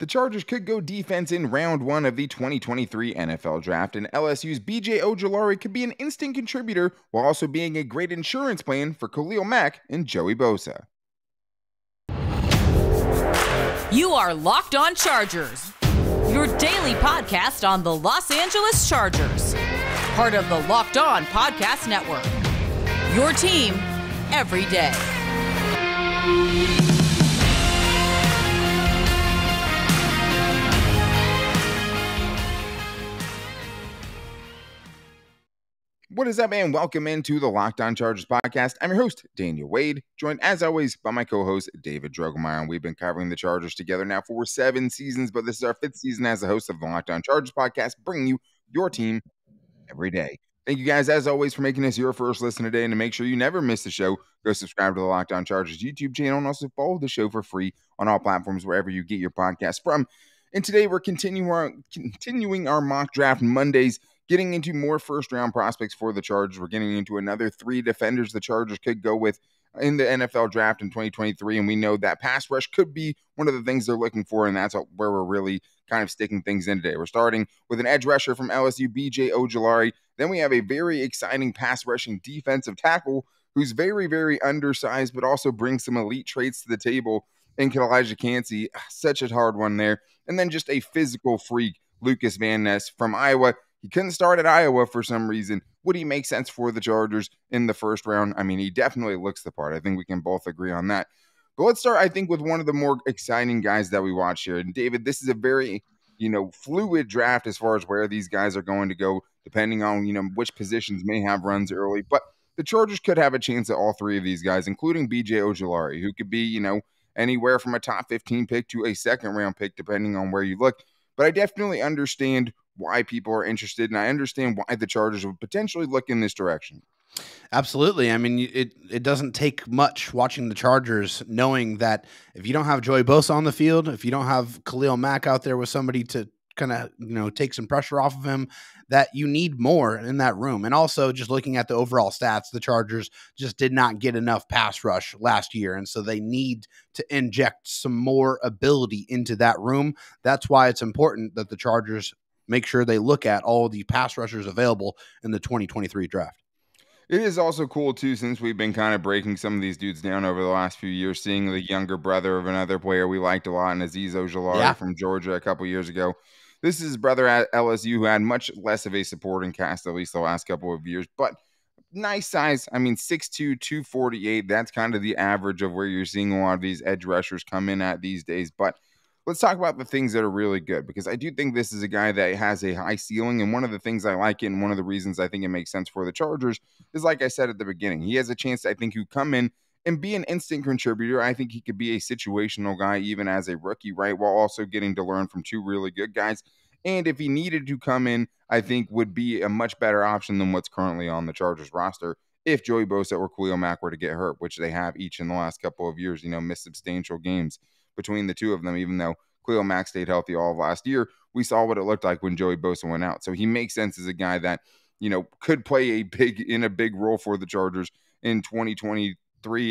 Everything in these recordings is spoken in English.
The Chargers could go defense in round one of the 2023 NFL Draft, and LSU's BJ Ojulari could be an instant contributor while also being a great insurance plan for Khalil Mack and Joey Bosa. You are Locked On Chargers, your daily podcast on the Los Angeles Chargers, part of the Locked On Podcast Network, your team every day. What is up, man? Welcome into the Locked On Chargers podcast. I'm your host, Daniel Wade, joined as always by my co-host, David Drogemeyer. And we've been covering the Chargers together now for 7 seasons, but this is our 5th season as the host of the Locked On Chargers podcast, bringing you your team every day. Thank you guys, as always, for making us your first listen today. And to make sure you never miss the show, go subscribe to the Locked On Chargers YouTube channel and also follow the show for free on all platforms wherever you get your podcasts from. And today we're continuing our mock draft Mondays, getting into more first-round prospects for the Chargers. We're getting into another 3 defenders the Chargers could go with in the NFL draft in 2023, and we know that pass rush could be one of the things they're looking for, and that's where we're really kind of sticking things in today. We're starting with an edge rusher from LSU, BJ Ojulari. Then we have a very exciting pass-rushing defensive tackle who's very, very undersized, but also brings some elite traits to the table in Calijah Kancey. Such a hard one there. And then just a physical freak, Lukas Van Ness from Iowa. He couldn't start at Iowa for some reason. Would he make sense for the Chargers in the first round? I mean, he definitely looks the part. I think we can both agree on that. But let's start, I think, with one of the more exciting guys that we watch here. And David, this is a very, fluid draft as far as where these guys are going to go, depending on, which positions may have runs early. But the Chargers could have a chance at all 3 of these guys, including BJ Ojulari, who could be, anywhere from a top 15 pick to a second-round pick, depending on where you look. But I definitely understand why people are interested, and I understand why the Chargers would potentially look in this direction. Absolutely. I mean, it doesn't take much watching the Chargers knowing that if you don't have Joey Bosa on the field, if you don't have Khalil Mack out there with somebody to kind of, take some pressure off of him, that you need more in that room. And also just looking at the overall stats, the Chargers just did not get enough pass rush last year. And so they need to inject some more ability into that room. That's why it's important that the Chargers make sure they look at all the pass rushers available in the 2023 draft. It is also cool, too, since we've been kind of breaking some of these dudes down over the last few years, seeing the younger brother of another player we liked a lot, and Azeez Ojulari from Georgia a couple years ago. This is his brother at LSU, who had much less of a supporting cast, at least the last couple of years, but nice size. I mean, 6'2", 248. That's kind of the average of where you're seeing a lot of these edge rushers come in at these days. But let's talk about the things that are really good, because I do think this is a guy that has a high ceiling. And one of the things I like it, and one of the reasons I think it makes sense for the Chargers is, like I said at the beginning, he has a chance, I think, to come in and be an instant contributor. I think he could be a situational guy even as a rookie, right, while also getting to learn from 2 really good guys. And if he needed to come in, I think would be a much better option than what's currently on the Chargers roster if Joey Bosa or Khalil Mack were to get hurt, which they have each in the last couple of years, missed substantial games between the 2 of them. Even though Khalil Mack stayed healthy all of last year, we saw what it looked like when Joey Bosa went out. So he makes sense as a guy that, could play in a big role for the Chargers in 2023.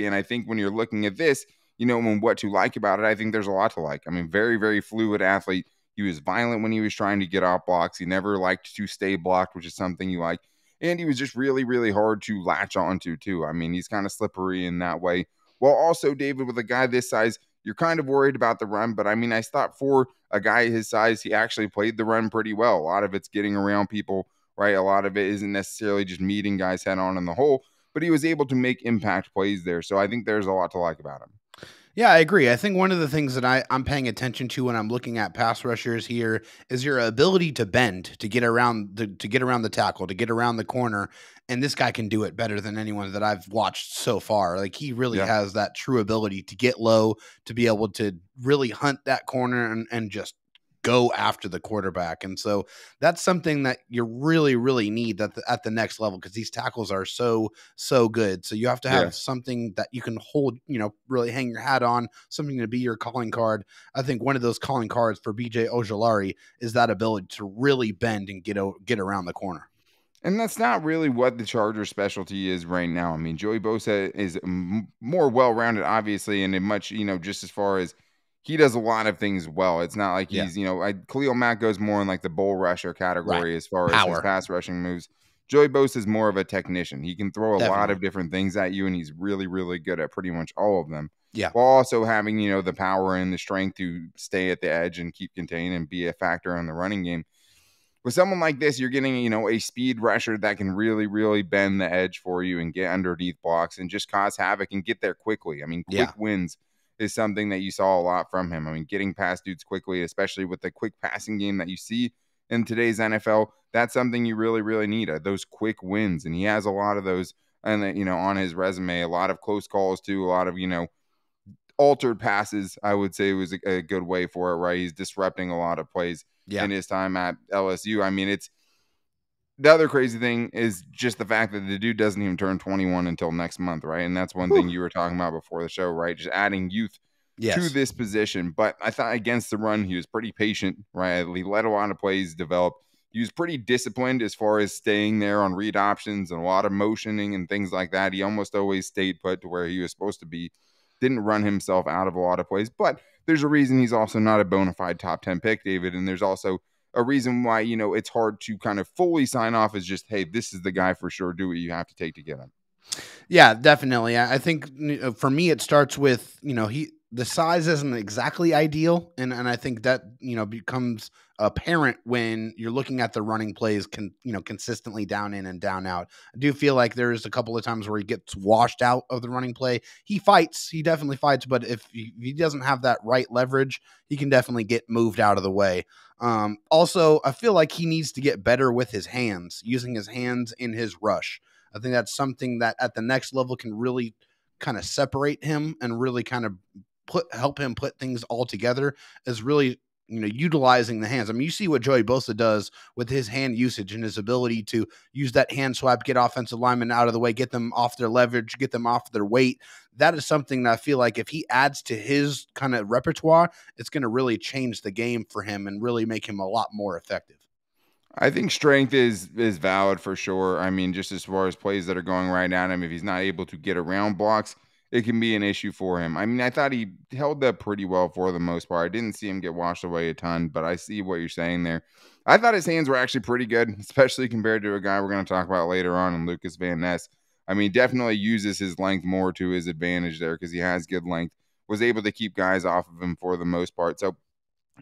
And I think when you're looking at this, and what to like about it, I think there's a lot to like. I mean, very, very fluid athlete. He was violent when he was trying to get off blocks. He never liked to stay blocked, which is something you like. And he was just really, really hard to latch onto, too. I mean, he's kind of slippery in that way. Well, also, David, with a guy this size, you're kind of worried about the run. But, I mean, I thought for a guy his size, he actually played the run pretty well. A lot of it's getting around people, right? A lot of it isn't necessarily just meeting guys head on in the hole. But he was able to make impact plays there. So I think there's a lot to like about him. Yeah, I agree. I think one of the things that I'm paying attention to when I'm looking at pass rushers here is your ability to bend, to get around the tackle, to get around the corner. And this guy can do it better than anyone that I've watched so far. Like, he really has that true ability to get low, to be able to really hunt that corner and just go after the quarterback. And so that's something that you really, really need at the next level, because these tackles are so good. So you have to have something that you can hold, really hang your hat on, something to be your calling card. I think one of those calling cards for BJ Ojulari is that ability to really bend and get around the corner. And that's not really what the Chargers' specialty is right now. I mean, Joey Bosa is more well-rounded, obviously, and much, just as far as he does a lot of things well. It's not like Yeah. he's, Khalil Mack goes more in like the bull rusher category as far as his pass rushing moves. Joey Bosa is more of a technician. He can throw a lot of different things at you, and he's really, really good at pretty much all of them. Yeah. While also having, the power and the strength to stay at the edge and keep contained and be a factor in the running game. With someone like this, you're getting, a speed rusher that can really, really bend the edge for you and get underneath blocks and just cause havoc and get there quickly. I mean, quick wins is something that you saw a lot from him. I mean, getting past dudes quickly, especially with the quick passing game that you see in today's NFL, that's something you really, really need, those quick wins. And he has a lot of those, and on his resume, a lot of close calls too, a lot of, altered passes, I would say was a good way for it, right? He's disrupting a lot of plays in his time at LSU. I mean, it's the other crazy thing is just the fact that the dude doesn't even turn 21 until next month, right? And that's one thing you were talking about before the show, right? Just adding youth to this position. But I thought against the run, he was pretty patient, right? He let a lot of plays develop. He was pretty disciplined as far as staying there on read options and a lot of motioning and things like that. He almost always stayed put to where he was supposed to be. Didn't run himself out of a lot of plays, but there's a reason he's also not a bona fide top 10 pick, David. And there's also a reason why, it's hard to kind of fully sign off as just, hey, this is the guy for sure. Do what you have to take to get him. Yeah, definitely. I think for me, it starts with, the size isn't exactly ideal. And I think that, becomes apparent when you're looking at the running plays, consistently down in and down out. I do feel like there's a couple of times where he gets washed out of the running play. He fights, he definitely fights, but if he doesn't have that right leverage, he can definitely get moved out of the way. Also, I feel like he needs to get better with his hands, using his hands in his rush. I think that's something that at the next level can really kind of separate him and really kind of help him put things all together, is really, utilizing the hands. I mean, you see what Joey Bosa does with his hand usage and his ability to use that hand swipe, get offensive linemen out of the way, get them off their leverage, get them off their weight. That is something that I feel like if he adds to his kind of repertoire, it's going to really change the game for him and really make him a lot more effective. I think strength is valid for sure. I mean, just as far as plays that are going right at him, if he's not able to get around blocks, it can be an issue for him. I mean, I thought he held up pretty well for the most part. I didn't see him get washed away a ton, but I see what you're saying there. I thought his hands were actually pretty good, especially compared to a guy we're going to talk about later on in Lukas Van Ness. I mean, definitely uses his length more to his advantage there because he has good length, was able to keep guys off of him for the most part. So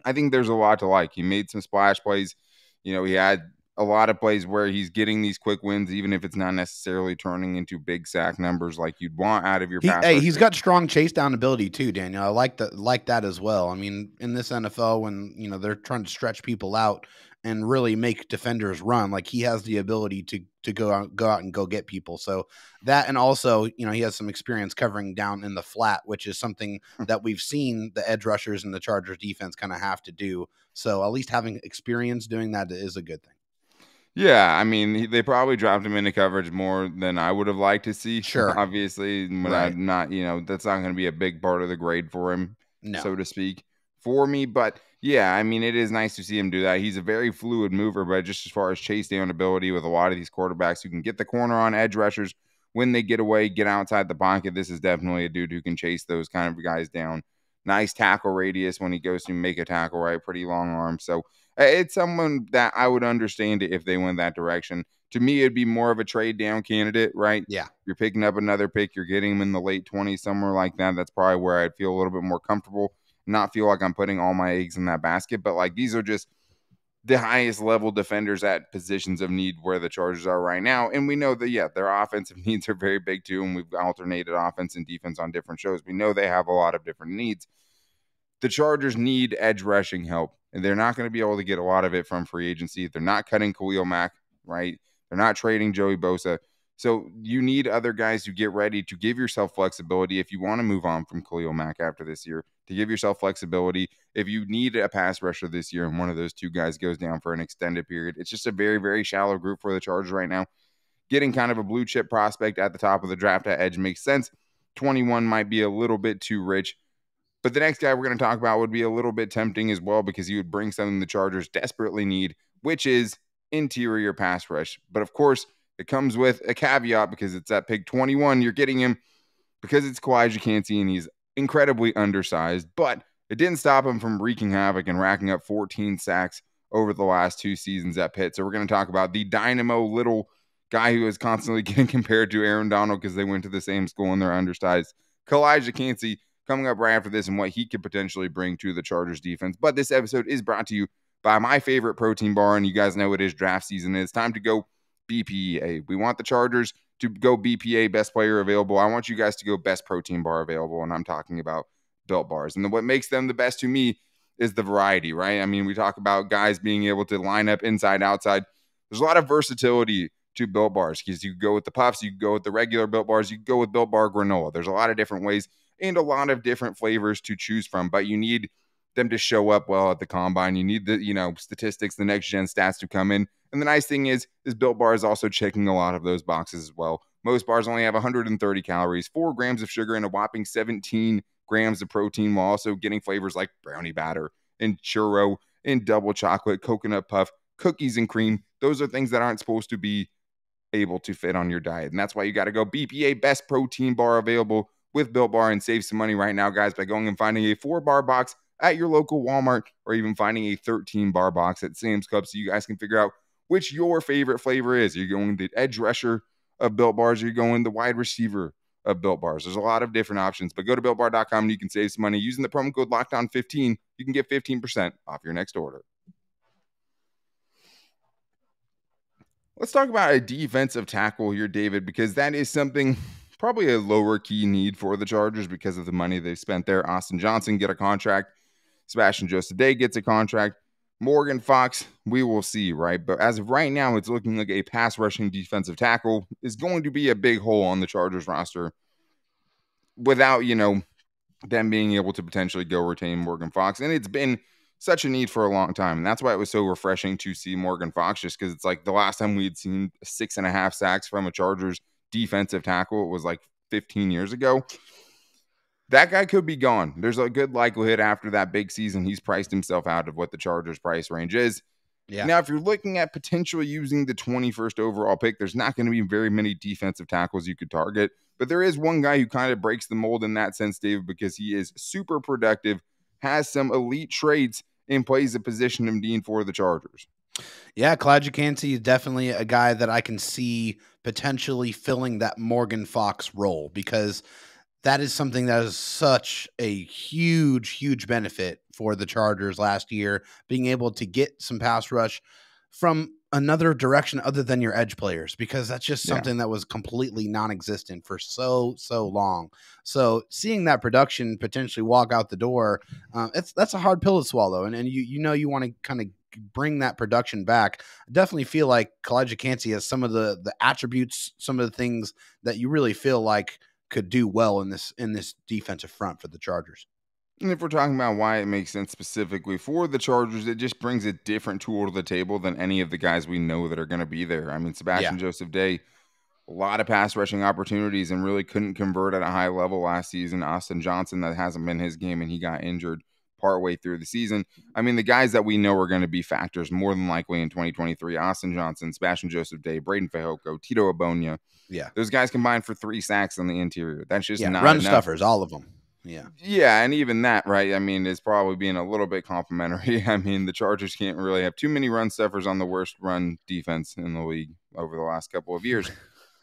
I think there's a lot to like. He made some splash plays. He had a lot of plays where he's getting these quick wins, even if it's not necessarily turning into big sack numbers like you'd want out of your pass. He's got strong chase down ability too, Daniel. I like that as well. I mean, in this NFL, when they're trying to stretch people out and really make defenders run, like he has the ability to go out and go get people. So that, and also, he has some experience covering down in the flat, which is something that we've seen the edge rushers and the Chargers defense kind of have to do. So at least having experience doing that is a good thing. Yeah, I mean, they probably dropped him into coverage more than I would have liked to see. Sure. Obviously, Right. that's not going to be a big part of the grade for him, No. so to speak, for me. But yeah, I mean, it is nice to see him do that. He's a very fluid mover, but just as far as chase down ability with a lot of these quarterbacks who can get the corner on edge rushers when they get away, get outside the pocket, this is definitely a dude who can chase those kind of guys down. Nice tackle radius when he goes to make a tackle, right? Pretty long arm. So it's someone that I would understand it if they went that direction. To me, it'd be more of a trade down candidate, right? Yeah. You're picking up another pick. You're getting him in the late 20s, somewhere like that. That's probably where I'd feel a little bit more comfortable, not feel like I'm putting all my eggs in that basket. But like, these are just the highest level defenders at positions of need where the Chargers are right now. And we know that, yeah, their offensive needs are very big too. And we've alternated offense and defense on different shows. We know they have a lot of different needs. The Chargers need edge rushing help, and they're not going to be able to get a lot of it from free agency. They're not cutting Khalil Mack, right? They're not trading Joey Bosa. So you need other guys to get ready to give yourself flexibility if you want to move on from Khalil Mack after this year, to give yourself flexibility if you need a pass rusher this year and one of those two guys goes down for an extended period. It's just a very, very shallow group for the Chargers right now. Getting kind of a blue chip prospect at the top of the draft at edge makes sense. 21 might be a little bit too rich. But the next guy we're going to talk about would be a little bit tempting as well because he would bring something the Chargers desperately need, which is interior pass rush. But of course, it comes with a caveat because it's at pick 21. You're getting him because it's Calijah Kancey and he's incredibly undersized. But It didn't stop him from wreaking havoc and racking up 14 sacks over the last 2 seasons at Pitt. So we're going to talk about the dynamo little guy who is constantly getting compared to Aaron Donald because they went to the same school and they're undersized. Calijah Kancey coming up right after this and what he could potentially bring to the Chargers defense. But this episode is brought to you by my favorite protein bar, and you guys know it is draft season. It's time to go BPA. We want the Chargers to go BPA, best player available. I want you guys to go best protein bar available, and I'm talking about Built Bars. And what makes them the best to me is the variety, right? I mean, we talk about guys being able to line up inside, outside. There's a lot of versatility to Built Bars because you can go with the puffs, you can go with the regular Built Bars, you can go with Built Bar granola. There's a lot of different ways and a lot of different flavors to choose from, but you need them to show up well at the combine. You need the, statistics, the next gen stats to come in. And the nice thing is Built Bar is also checking a lot of those boxes as well. Most bars only have 130 calories, 4 grams of sugar, and a whopping 17 grams of protein, while also getting flavors like brownie batter and churro and double chocolate, coconut puff, cookies and cream. Those are things that aren't supposed to be able to fit on your diet. And that's why you got to go BPA, best protein bar available with Built Bar, and save some money right now, guys, by going and finding a 4-bar box at your local Walmart, or even finding a 13-bar box at Sam's Club so you guys can figure out which your favorite flavor is. You're going the edge rusher of Built Bars, or you're going the wide receiver of Built Bars. There's a lot of different options, but go to BuiltBar.com and you can save some money. Using the promo code LOCKEDON15, you can get 15% off your next order. Let's talk about a defensive tackle here, David, because that is something probably a lower key need for the Chargers because of the money they spent there. Austin Johnson get a contract. Sebastian Joseph-Day gets a contract. Morgan Fox, we will see, right? But as of right now, it's looking like a pass rushing defensive tackle is going to be a big hole on the Chargers roster without, them being able to potentially go retain Morgan Fox. And it's been such a need for a long time. And that's why it was so refreshing to see Morgan Fox, just because it's like the last time we had seen 6.5 sacks from a Chargers defensive tackle, it was like 15 years ago. That guy could be gone. There's a good likelihood after that big season, he's priced himself out of what the Chargers price range is. Yeah. Now, if you're looking at potentially using the 21st overall pick, there's not going to be very many defensive tackles you could target. But there is one guy who kind of breaks the mold in that sense, David, because he is super productive, has some elite traits, and plays a position of need for the Chargers. Yeah, Calijah Kancey is definitely a guy that I can see potentially filling that Morgan Fox role, because that is something that is such a huge, huge benefit for the Chargers last year, being able to get some pass rush from another direction other than your edge players, because that's just something that was completely non-existent for so long. So seeing that production potentially walk out the door, that's a hard pill to swallow. And you want to kind of bring that production back. I definitely feel like Calijah Kancey has some of the attributes, some of the things that you really feel like could do well in this defensive front for the Chargers. And if we're talking about why it makes sense specifically for the Chargers, it just brings a different tool to the table than any of the guys we know that are going to be there. I mean, Sebastian Joseph-Day, a lot of pass rushing opportunities and really couldn't convert at a high level last season. Austin Johnson, that hasn't been his game, and he got injured partway through the season. I mean, the guys that we know are going to be factors more than likely in 2023, Austin Johnson, Sebastian Joseph-Day, Braden Fehoko, Tito Abonia. Yeah. Those guys combined for 3 sacks on the interior. That's just not run enough. Stuffers, all of them. Yeah. Yeah, and even that, right? I mean, is probably being a little bit complimentary. I mean, the Chargers can't really have too many run stuffers on the worst run defense in the league over the last couple of years.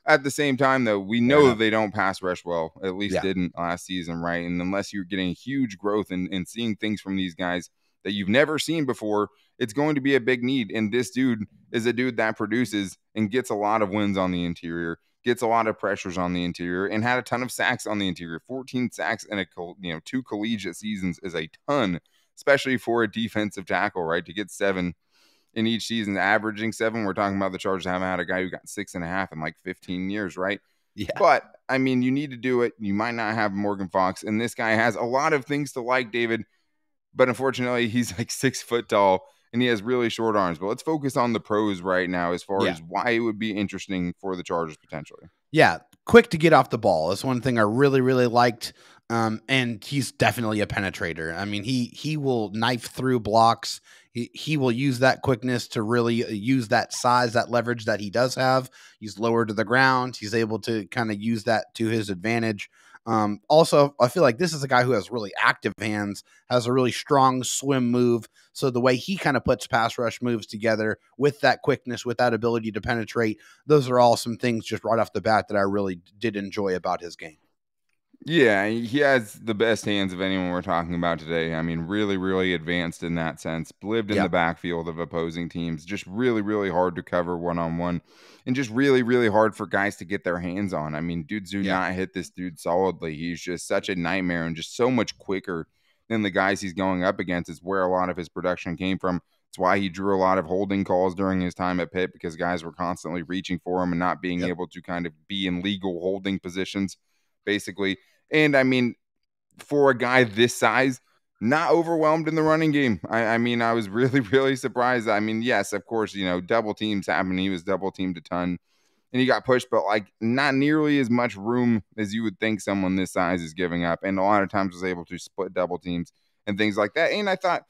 At the same time, though, we know that they don't pass rush well, at least didn't last season, right? And unless you're getting huge growth and seeing things from these guys that you've never seen before, it's going to be a big need. And this dude is a dude that produces and gets a lot of wins on the interior, gets a lot of pressures on the interior, and had a ton of sacks on the interior. 14 sacks in 2 collegiate seasons is a ton, especially for a defensive tackle, right? To get 7 in each season, averaging 7. We're talking about the Chargers haven't had a guy who got 6.5 in like 15 years, right? Yeah. But I mean, you need to do it. You might not have Morgan Fox, and this guy has a lot of things to like, David. But unfortunately, he's like 6 foot tall and he has really short arms. But let's focus on the pros right now as far as why it would be interesting for the Chargers potentially. Yeah, quick to get off the ball. That's one thing I really, really liked. And he's definitely a penetrator. I mean, he will knife through blocks. He will use that quickness to really use that size, that leverage that he does have. He's lower to the ground. He's able to kind of use that to his advantage. Also, I feel like this is a guy who has really active hands, has a really strong swim move. So the way he kind of puts pass rush moves together with that quickness, with that ability to penetrate, those are all some things just right off the bat that I really did enjoy about his game. Yeah, he has the best hands of anyone we're talking about today. I mean, really, really advanced in that sense. Lived in the backfield of opposing teams. Just really, really hard to cover one-on-one. And just really, really hard for guys to get their hands on. I mean, dudes do not hit this dude solidly. He's just such a nightmare and just so much quicker than the guys he's going up against. Is where a lot of his production came from. It's why he drew a lot of holding calls during his time at Pitt, because guys were constantly reaching for him and not being able to kind of be in legal holding positions, basically. And I mean, for a guy this size, not overwhelmed in the running game. I mean, I was really, really surprised. I mean, yes, of course, double teams happen. He was double teamed a ton and he got pushed, but like not nearly as much room as you would think someone this size is giving up. And a lot of times was able to split double teams and things like that. And I thought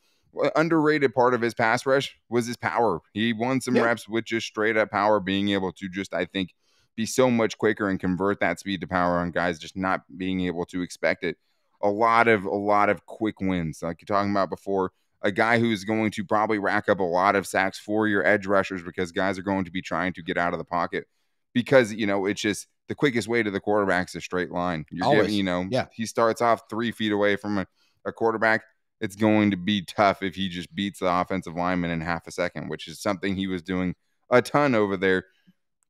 underrated part of his pass rush was his power. He won some reps with just straight up power, being able to just, I think, be so much quicker and convert that speed to power on guys just not being able to expect it. A lot of quick wins, like you're talking about before. A guy who's going to probably rack up a lot of sacks for your edge rushers, because guys are going to be trying to get out of the pocket, because it's just the quickest way to the quarterback's a straight line. You're giving, he starts off 3 feet away from a quarterback. It's going to be tough if he just beats the offensive lineman in half a second, which is something he was doing a ton over there.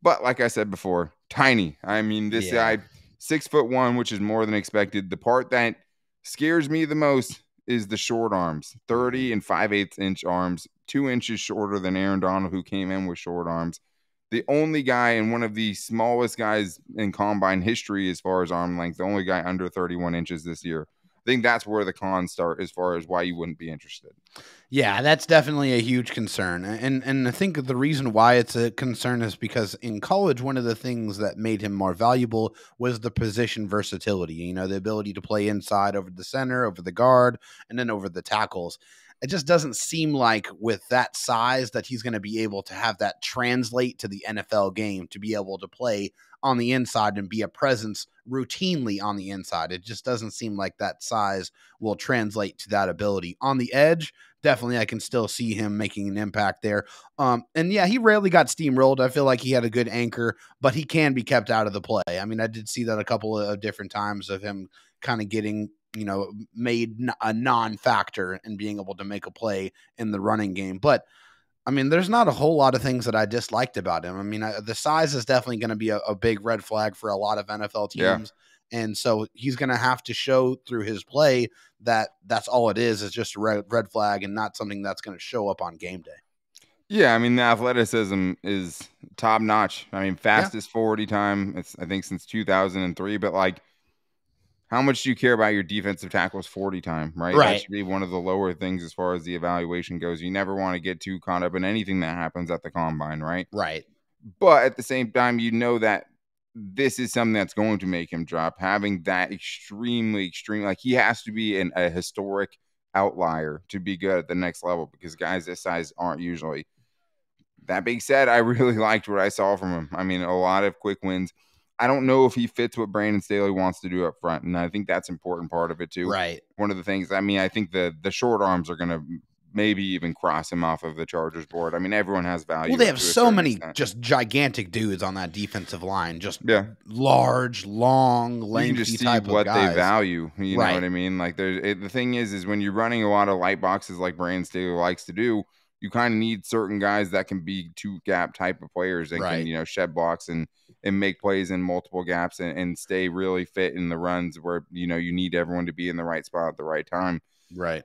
But like I said before, tiny. I mean, this guy, 6'1", which is more than expected. The part that scares me the most is the short arms, 30 and 5/8 inch arms, 2 inches shorter than Aaron Donald, who came in with short arms. The only guy and one of the smallest guys in combine history as far as arm length, the only guy under 31 inches this year. I think that's where the cons start as far as why you wouldn't be interested. Yeah, that's definitely a huge concern. And I think the reason why it's a concern is because in college, one of the things that made him more valuable was the position versatility, the ability to play inside over the center, over the guard, and then over the tackles. It just doesn't seem like with that size that he's going to be able to have that translate to the NFL game, to be able to play on the inside and be a presence routinely on the inside. It just doesn't seem like that size will translate to that ability. On the edge, definitely I can still see him making an impact there. And yeah, he rarely got steamrolled. I feel like he had a good anchor, but he can be kept out of the play. I mean, I did see that a couple of different times of him kind of getting made a non-factor and being able to make a play in the running game. But I mean, there's not a whole lot of things that I disliked about him. I mean, the size is definitely going to be a big red flag for a lot of NFL teams. Yeah. And so he's going to have to show through his play that that's all it is just a red flag and not something that's going to show up on game day. Yeah, I mean, the athleticism is top notch. I mean, fastest 40 time, it's I think since 2003, but like, how much do you care about your defensive tackle's 40 time, right? That should be one of the lower things as far as the evaluation goes. You never want to get too caught up in anything that happens at the combine, right? Right. But at the same time, that this is something that's going to make him drop. Having that extreme, like he has to be a historic outlier to be good at the next level, because guys this size aren't usually. That being said, I really liked what I saw from him. I mean, a lot of quick wins. I don't know if he fits what Brandon Staley wants to do up front, and I think that's an important part of it too. Right. One of the things, I mean, I think the short arms are going to maybe even cross him off of the Chargers board. I mean, everyone has value. Well, they have so many just gigantic dudes on that defensive line, just large, long, lengthy you can just see type what of guys. They value. You know what I mean? Like, the thing is when you're running a lot of light boxes like Brandon Staley likes to do, you kind of need certain guys that can be two gap type of players and can, shed blocks and make plays in multiple gaps and stay really fit in the runs where, you need everyone to be in the right spot at the right time. Right.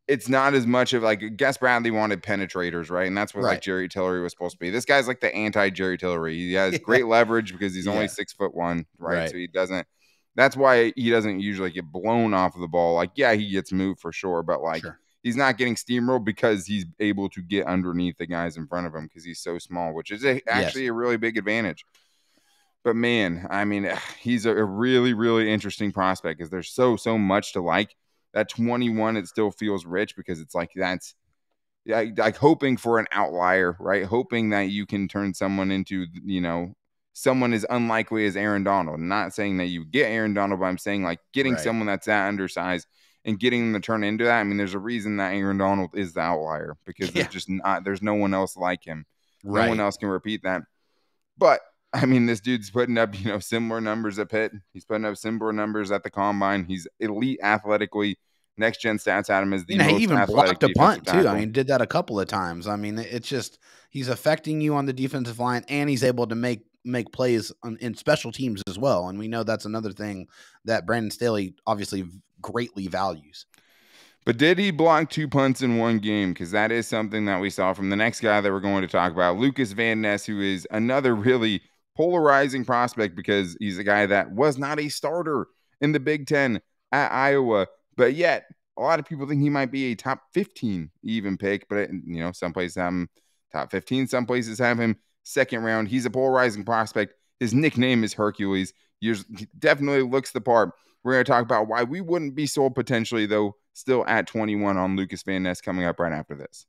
It's not as much of like Gus Bradley wanted penetrators, right? And that's what like Jerry Tillery was supposed to be. This guy's like the anti-Jerry Tillery. He has great leverage because he's only 6'1", right? So that's why he doesn't usually get blown off of the ball. Like, yeah, he gets moved for sure, but like he's not getting steamrolled because he's able to get underneath the guys in front of him because he's so small, which is actually a really big advantage. But man, I mean, he's a really, really interesting prospect because there's so much to like. That 21, it still feels rich because it's like that's like hoping for an outlier, right? Hoping that you can turn someone into, someone as unlikely as Aaron Donald. I'm not saying that you get Aaron Donald, but I'm saying like getting someone that's that undersized and getting them to turn into that. I mean, there's a reason that Aaron Donald is the outlier, because there's no one else like him. No one else can repeat that. But I mean, this dude's putting up, similar numbers at Pitt. He's putting up similar numbers at the combine. He's elite athletically. Next gen stats at him as the most he even athletic blocked a punt tackle. too. I mean, did that a couple of times. I mean, it's just he's affecting you on the defensive line, and he's able to make plays in special teams as well. And we know that's another thing that Brandon Staley obviously greatly values. But did he block 2 punts in one game? Because that is something that we saw from the next guy that we're going to talk about, Lukas Van Ness, who is another really polarizing prospect, because he's a guy that was not a starter in the Big Ten at Iowa, but yet a lot of people think he might be a top 15 even pick. But some places have him top 15, some places have him second round. He's a polarizing prospect. His nickname is Hercules. He definitely looks the part. We're going to talk about why we wouldn't be sold potentially, though, still at 21 on Lukas Van Ness coming up right after this.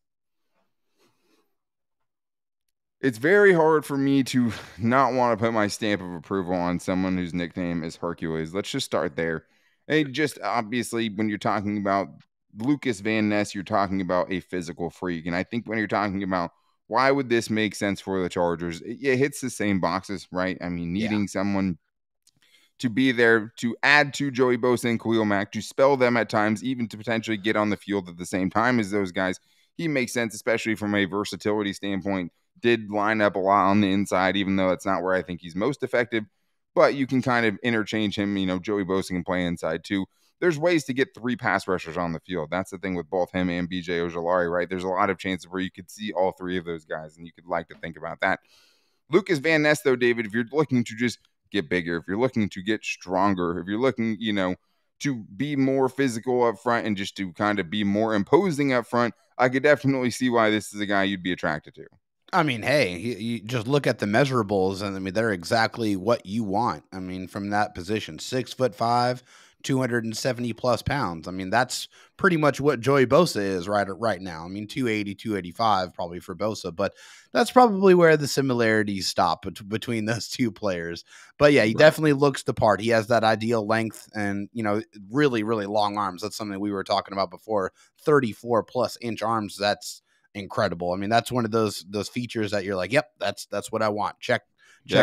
It's very hard for me to not want to put my stamp of approval on someone whose nickname is Hercules. Let's just start there. And just obviously, when you're talking about Lukas Van Ness, you're talking about a physical freak. And I think when you're talking about why would this make sense for the Chargers, it hits the same boxes, right? I mean, needing someone to be there to add to Joey Bosa and Khalil Mack, to spell them at times, even to potentially get on the field at the same time as those guys. He makes sense, especially from a versatility standpoint. Did line up a lot on the inside, even though that's not where I think he's most effective. But you can kind of interchange him. Joey Bosa can play inside too. There's ways to get 3 pass rushers on the field. That's the thing with both him and BJ Ojulari, right? There's a lot of chances where you could see all 3 of those guys, and you could like to think about that. Lukas Van Ness, though, David, if you're looking to just get bigger, if you're looking to get stronger, if you're looking, to be more physical up front and just to kind of be more imposing up front, I could definitely see why this is a guy you'd be attracted to. I mean, hey, you just look at the measurables, and I mean, they're exactly what you want. I mean, from that position, 6'5", 270 plus pounds. I mean, that's pretty much what Joey Bosa is right now. I mean, 280, 285 probably for Bosa, but that's probably where the similarities stop between those two players. But yeah, he definitely looks the part. He has that ideal length and, really, really long arms. That's something we were talking about before. 34 plus inch arms. That's incredible. I mean, that's one of those features that you're like, yep, that's what I want. Check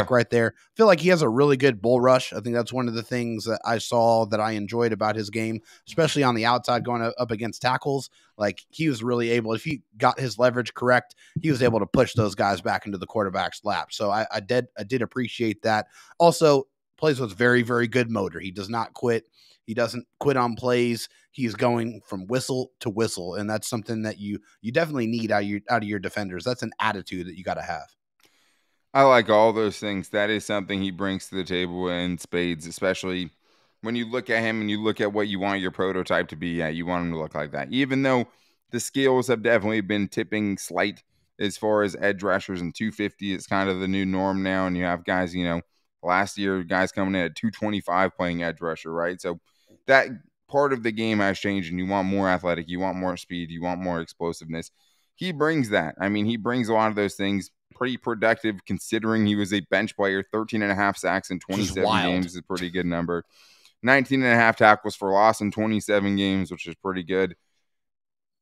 right there. I feel like he has a really good bull rush. I think that's one of the things that I saw that I enjoyed about his game, especially on the outside going up against tackles. Like, he was really able, if he got his leverage correct, he was able to push those guys back into the quarterback's lap. So I did appreciate that. Also, plays with very, very good motor. He does not quit. He doesn't quit on plays. He's going from whistle to whistle, and that's something that you definitely need out of your defenders. That's an attitude that you got to have. I like all those things. That is something he brings to the table in spades, especially when you look at him and you look at what you want your prototype to be. Yeah, you want him to look like that. Even though the skills have definitely been tipping slight as far as edge rushers, and 250 is kind of the new norm now, and you have guys, last year, guys coming in at 225 playing edge rusher, right? So that part of the game has changed, and you want more athletic, you want more speed, you want more explosiveness. He brings that. I mean, he brings a lot of those things. Pretty productive considering he was a bench player. 13.5 sacks in 27 games is a pretty good number. 19.5 tackles for loss in 27 games, which is pretty good.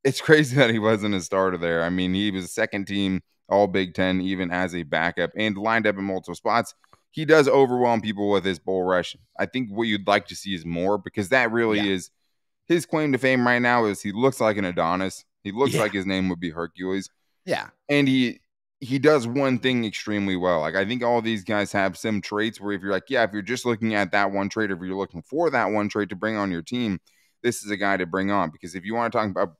It's crazy that he wasn't a starter there. I mean, he was a second team all Big Ten, even as a backup, and lined up in multiple spots. He does overwhelm people with his bull rush. I think what you'd like to see is more, because that really is his claim to fame right now. Is he looks like an Adonis. He looks like his name would be Hercules. Yeah. And he does one thing extremely well. Like, I think all these guys have some traits where if you're like, if you're just looking at that one trait, or if you're looking for that one trait to bring on your team, this is a guy to bring on. Because if you want to talk about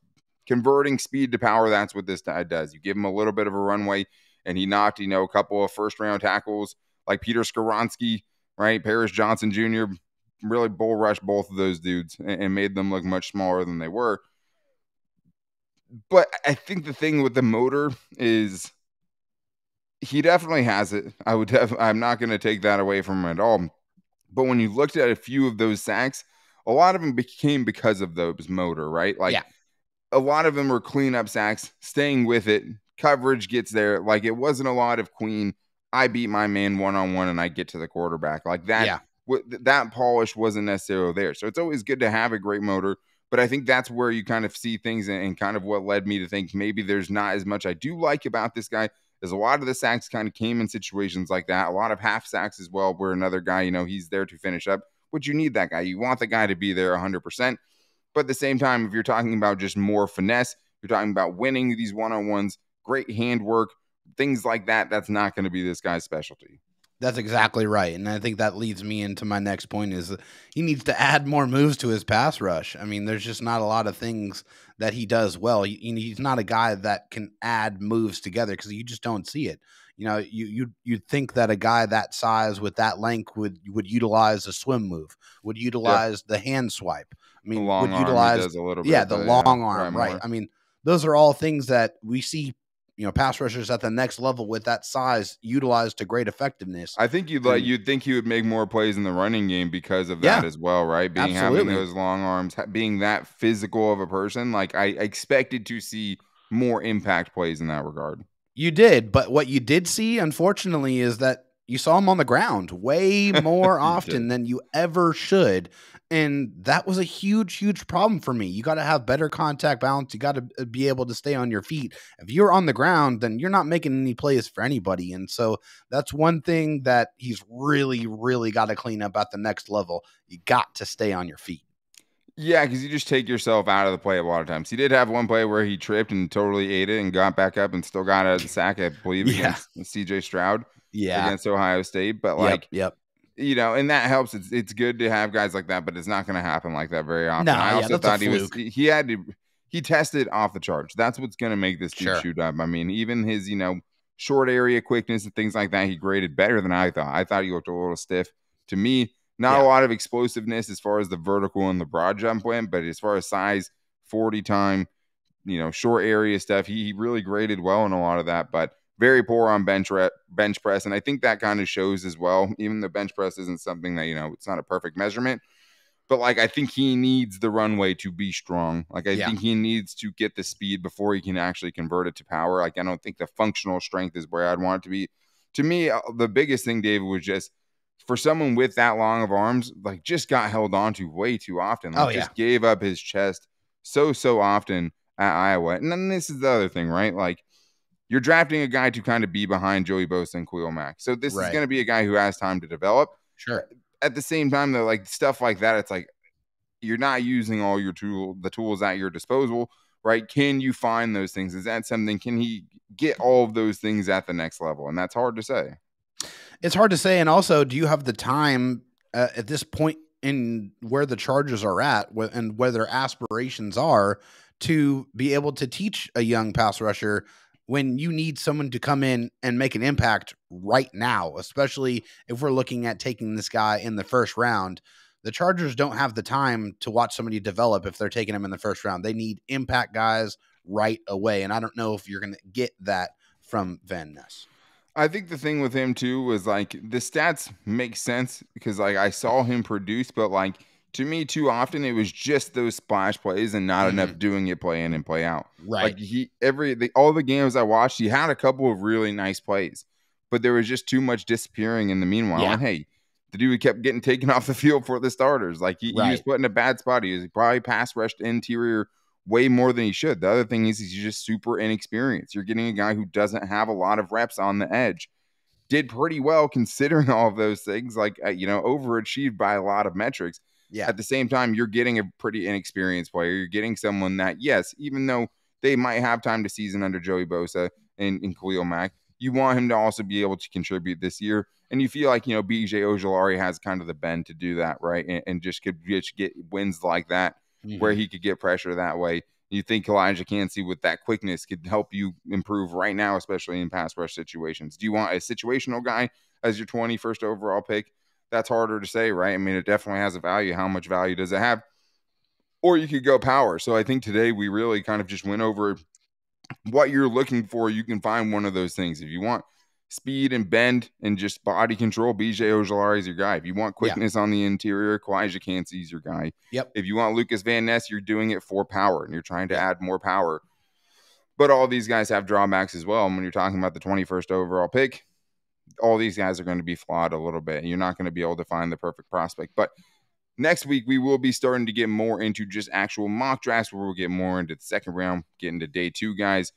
converting speed to power, that's what this guy does. You give him a little bit of a runway, and he knocked, a couple of first-round tackles like Peter Skoronski, right? Paris Johnson Jr. really bull rushed both of those dudes and made them look much smaller than they were. But I think the thing with the motor is he definitely has it. I'm not going to take that away from him at all. But when you looked at a few of those sacks, a lot of them became because of those motor, right? Like, a lot of them were cleanup sacks, staying with it. Coverage gets there. Like, it wasn't a lot of Queen. I beat my man one-on-one and I get to the quarterback. Like that, Yeah. That polish wasn't necessarily there. So it's always good to have a great motor. But I think that's where you kind of see things and kind of what led me to think maybe there's not as much I do like about this guy. As a lot of the sacks kind of came in situations like that. A lot of half sacks as well, where another guy, he's there to finish up. But you need that guy. You want the guy to be there 100%. But at the same time, if you're talking about just more finesse, you're talking about winning these one-on-ones, great handwork, things like that, that's not going to be this guy's specialty. That's exactly right. And I think that leads me into my next point is that he needs to add more moves to his pass rush. I mean, there's just not a lot of things that he does well. He's not a guy that can add moves together because you just don't see it. You'd think that a guy that size with that length would utilize a swim move, would utilize the hand swipe. I mean, would utilize does a little bit, the long arm, right? I mean, those are all things that we see pass rushers at the next level with that size utilized to great effectiveness. I think you'd think he would make more plays in the running game because of that as well, right? Having those long arms, being that physical of a person, like I expected to see more impact plays in that regard. You did, but what you did see, unfortunately, is that you saw him on the ground way more often than you ever should. And that was a huge, huge problem for me. You got to have better contact balance. You got to be able to stay on your feet. If you're on the ground, then you're not making any plays for anybody. And so that's one thing that he's really, really got to clean up at the next level. You got to stay on your feet. Yeah, because you just take yourself out of the play a lot of times. He did have one play where he tripped and totally ate it and got back up and still got a sack, I believe, against CJ Stroud against Ohio State. But and that helps. It's good to have guys like that, but it's not going to happen like that very often. No, I also thought he tested off the charge. That's what's going to make this dude shoot up. I mean, even his, short area quickness and things like that, he graded better than I thought. I thought he looked a little stiff to me. Not a lot of explosiveness as far as the vertical and the broad jump went, but as far as size, 40 time, short area stuff, he really graded well in a lot of that, but very poor on bench press. And I think that kind of shows as well. Even the bench press isn't something that, it's not a perfect measurement, but I think he needs the runway to be strong. I think he needs to get the speed before he can actually convert it to power. I don't think the functional strength is where I'd want it to be. To me, the biggest thing, David, was just, for someone with that long of arms, just got held on to way too often. Just gave up his chest so often at Iowa. And then this is the other thing, right? You're drafting a guy to kind of be behind Joey Bosa and Khalil Mack. So this is going to be a guy who has time to develop. Sure. At the same time, though, stuff like that, it's you're not using all the tools at your disposal, right? Can you find those things? Is that something? Can he get all of those things at the next level? And that's hard to say. It's hard to say. And also, do you have the time at this point in where the Chargers are at and where their aspirations are to be able to teach a young pass rusher when you need someone to come in and make an impact right now, especially if we're looking at taking this guy in the first round? The Chargers don't have the time to watch somebody develop if they're taking him in the first round. They need impact guys right away. And I don't know if you're going to get that from Van Ness. I think the thing with him too was the stats make sense because I saw him produce, but to me too often it was just those splash plays and not enough doing it play in and play out. Right. All the games I watched, he had a couple of really nice plays, but there was just too much disappearing in the meanwhile. Yeah. And hey, the dude kept getting taken off the field for the starters. He was put in a bad spot. He was probably pass rushed interior way more than he should. The other thing is he's just super inexperienced. You're getting a guy who doesn't have a lot of reps on the edge. Did pretty well considering all of those things, overachieved by a lot of metrics. Yeah. At the same time, you're getting a pretty inexperienced player. You're getting someone that, yes, even though they might have time to season under Joey Bosa and Khalil Mack, you want him to also be able to contribute this year. And you feel like, BJ Ojulari has kind of the bend to do that, right? And just could just get wins like that where he could get pressure that way. You think Calijah Kancey with that quickness could help you improve right now, especially in pass rush situations. Do you want a situational guy as your 21st overall pick? That's harder to say, right? I mean, it definitely has a value. How much value does it have? Or you could go power. So I think today we really kind of just went over what you're looking for. You can find one of those things. If you want speed and bend and just body control, BJ Ojulari is your guy. If you want quickness on the interior, Calijah Kancey is your guy. Yep. If you want Lukas Van Ness, you're doing it for power and you're trying to add more power. But all these guys have drawbacks as well. And when you're talking about the 21st overall pick, all these guys are going to be flawed a little bit. You're not going to be able to find the perfect prospect. But next week, we will be starting to get more into just actual mock drafts where we'll get more into the second round, get into day 2 guys.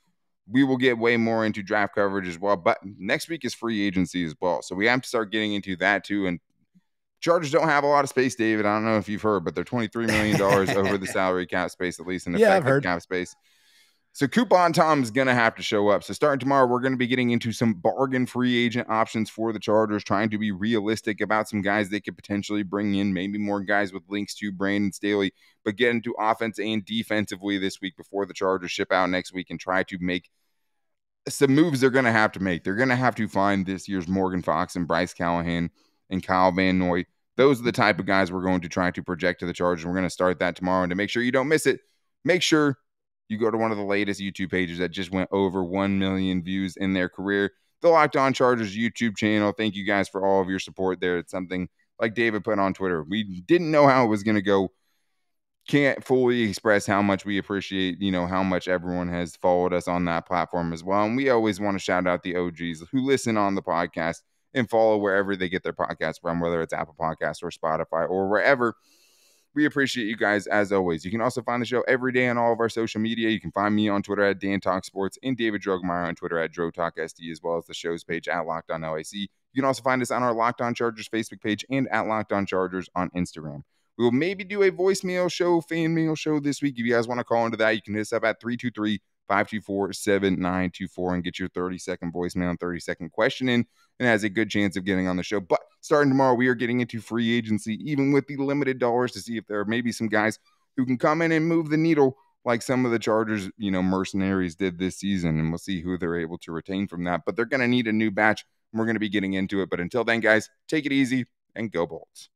We will get way more into draft coverage as well. But next week is free agency as well. So we have to start getting into that too. And Chargers don't have a lot of space, David. I don't know if you've heard, but they're $23 million over the salary cap space, at least in effective cap space. So Coupon Tom's going to have to show up. So starting tomorrow, we're going to be getting into some bargain free agent options for the Chargers, trying to be realistic about some guys they could potentially bring in, maybe more guys with links to Brandon Staley, but get into offense and defensively this week before the Chargers ship out next week and try to make some moves they're going to have to make. They're going to have to find this year's Morgan Fox and Bryce Callahan and Kyle Van Noy. Those are the type of guys we're going to try to project to the Chargers. We're going to start that tomorrow. And to make sure you don't miss it, make sure you go to one of the latest YouTube pages that just went over 1 million views in their career, the Locked On Chargers YouTube channel. Thank you guys for all of your support there. It's something like David put on Twitter. We didn't know how it was going to go. Can't fully express how much we appreciate, how much everyone has followed us on that platform as well. And we always want to shout out the OGs who listen on the podcast and follow wherever they get their podcasts from, whether it's Apple Podcasts or Spotify or wherever. We appreciate you guys as always. You can also find the show every day on all of our social media. You can find me on Twitter at DanTalkSports and David Drogemeyer on Twitter at DroTalkSD, as well as the show's page at Locked On LAC. You can also find us on our Locked On Chargers Facebook page and at Locked On Chargers on Instagram. We will maybe do a voicemail show, fan mail show this week. If you guys want to call into that, you can hit us up at 323-524-7924 and get your 30-second voicemail and 30-second question in, and has a good chance of getting on the show. But starting tomorrow, we are getting into free agency, even with the limited dollars, to see if there are maybe some guys who can come in and move the needle like some of the Chargers, mercenaries did this season, and we'll see who they're able to retain from that. But they're going to need a new batch, and we're going to be getting into it. But until then, guys, take it easy and go Bolts.